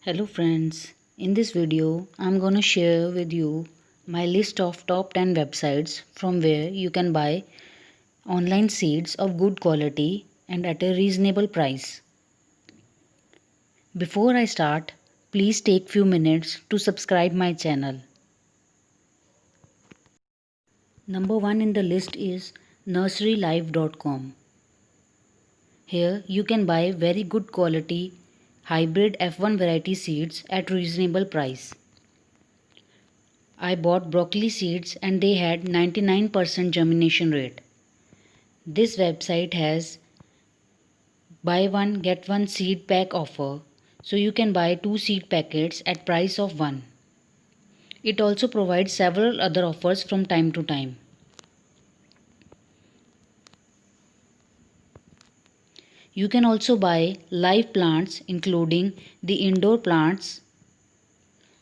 Hello friends, in this video I'm gonna share with you my list of top 10 websites from where you can buy online seeds of good quality and at a reasonable price. Before I start, please take few minutes to subscribe my channel. Number 1 in the list is nurserylife.com. Here you can buy very good quality hybrid F1 variety seeds at reasonable price. I bought broccoli seeds and they had 99% germination rate. This website has buy one get one seed pack offer, so you can buy 2 seed packets at price of 1. It also provides several other offers from time to time. You can also buy live plants including the indoor plants,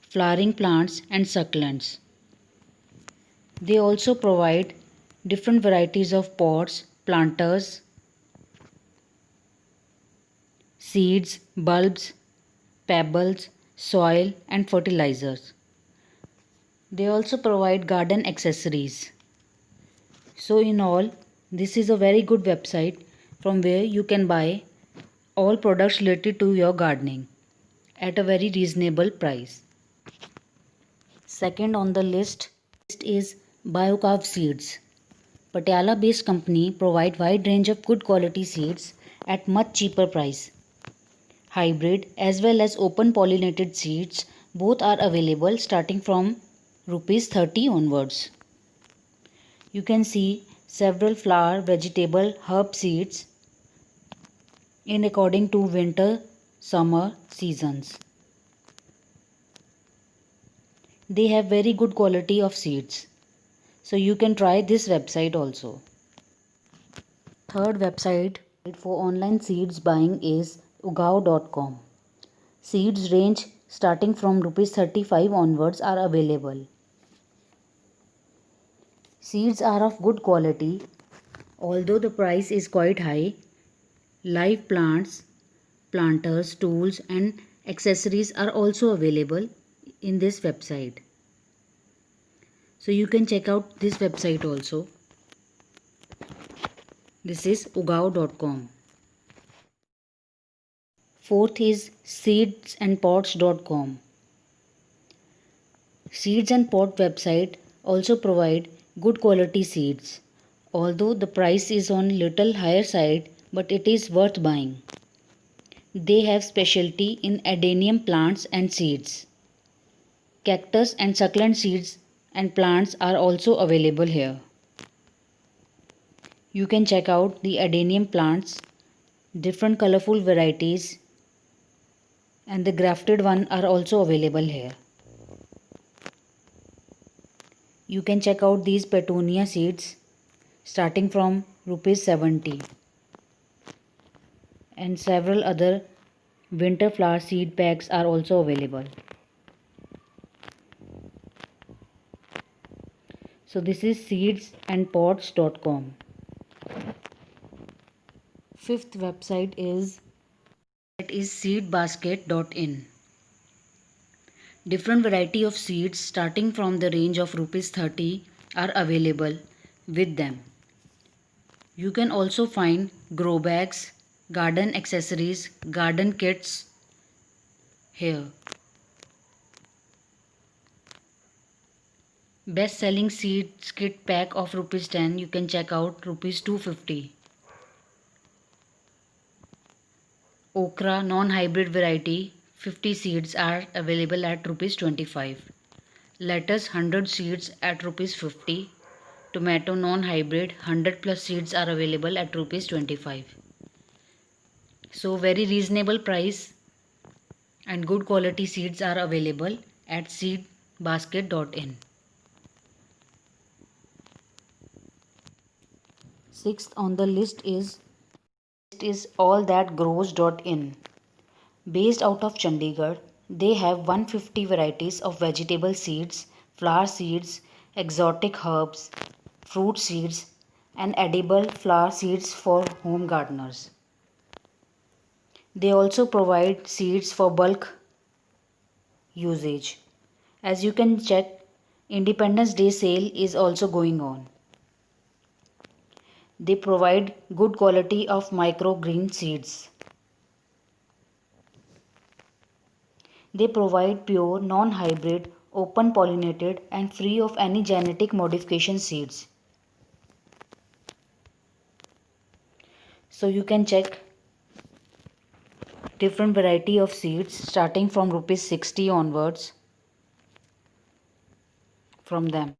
flowering plants and succulents. They also provide different varieties of pots, planters, seeds, bulbs, pebbles, soil and fertilizers. They also provide garden accessories. So in all, this is a very good website from where you can buy all products related to your gardening at a very reasonable price. Second on the list is BioCarv Seeds. Patiala based company provide wide range of good quality seeds at much cheaper price. Hybrid as well as open pollinated seeds both are available starting from rupees 30 onwards. You can see several flower, vegetable, herb seeds in according to winter, summer seasons. They have very good quality of seeds. So you can try this website also. Third website for online seeds buying is ugao.com. Seeds range starting from rupees 35 onwards are available. Seeds are of good quality. Although the price is quite high, live plants, planters, tools and accessories are also available in this website. So you can check out this website also. This is ugao.com. Fourth is seedsandpots.com. Seeds and Pot website also provide good quality seeds. Although the price is on little higher side, but it is worth buying. They have specialty in adenium plants and seeds. Cactus and succulent seeds and plants are also available here. You can check out the adenium plants, different colorful varieties, and the grafted one are also available here. You can check out these petunia seeds starting from rupees 70 and several other winter flower seed packs are also available. So this is seedsandpots.com. Fifth website is seedbasket.in. Different variety of seeds starting from the range of rupees 30 are available with them. You can also find grow bags, garden accessories, garden kits here. Best selling seeds kit pack of rupees 10 you can check out rupees 250. Okra non-hybrid variety 50 seeds are available at rupees 25. Lettuce 100 seeds at rupees 50. Tomato non-hybrid 100 plus seeds are available at rupees 25. So very reasonable price and good quality seeds are available at seedbasket.in. Sixth on the list is allthatgrows.in. Based out of Chandigarh, they have 150 varieties of vegetable seeds, flower seeds, exotic herbs, fruit seeds, and edible flower seeds for home gardeners. They also provide seeds for bulk usage. As you can check, Independence Day sale is also going on. They provide good quality of microgreen seeds. They provide pure, non-hybrid, open pollinated and free of any genetic modification seeds. So you can check different variety of seeds starting from ₹60 onwards from them.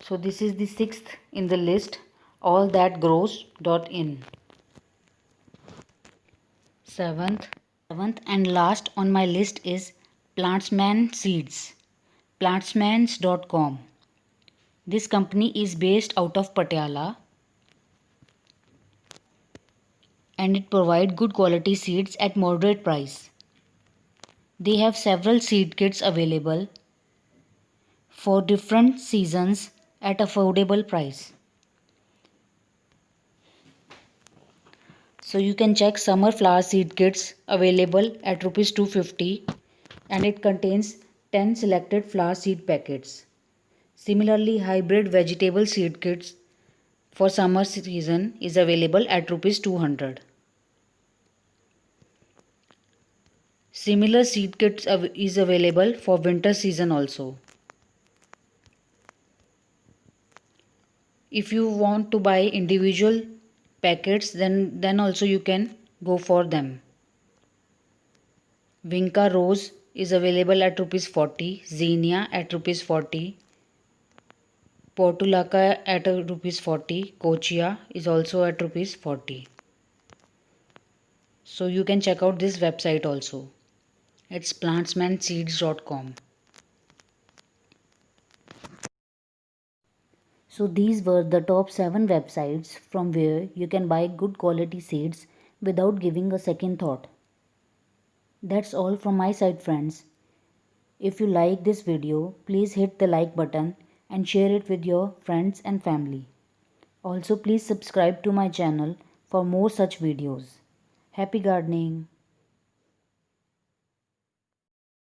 So this is the sixth in the list, allthatgrows.in. Seventh and last on my list is Plantsman Seeds, plantsmans.com. This company is based out of Patiala and it provides good quality seeds at moderate price. They have several seed kits available for different seasons at affordable price. So you can check summer flower seed kits available at ₹250 and it contains 10 selected flower seed packets. Similarly, hybrid vegetable seed kits for summer season is available at ₹200. Similar seed kits is available for winter season also. If you want to buy individual packets, then also you can go for them. Vinca Rose is available at ₹40, Xenia at ₹40, Portulaca at ₹40, Kochia is also at ₹40. So you can check out this website also. It's plantsmanseeds.com. So these were the top 7 websites from where you can buy good quality seeds without giving a second thought. That's all from my side, friends. If you like this video, please hit the like button and share it with your friends and family. Also, please subscribe to my channel for more such videos. Happy gardening!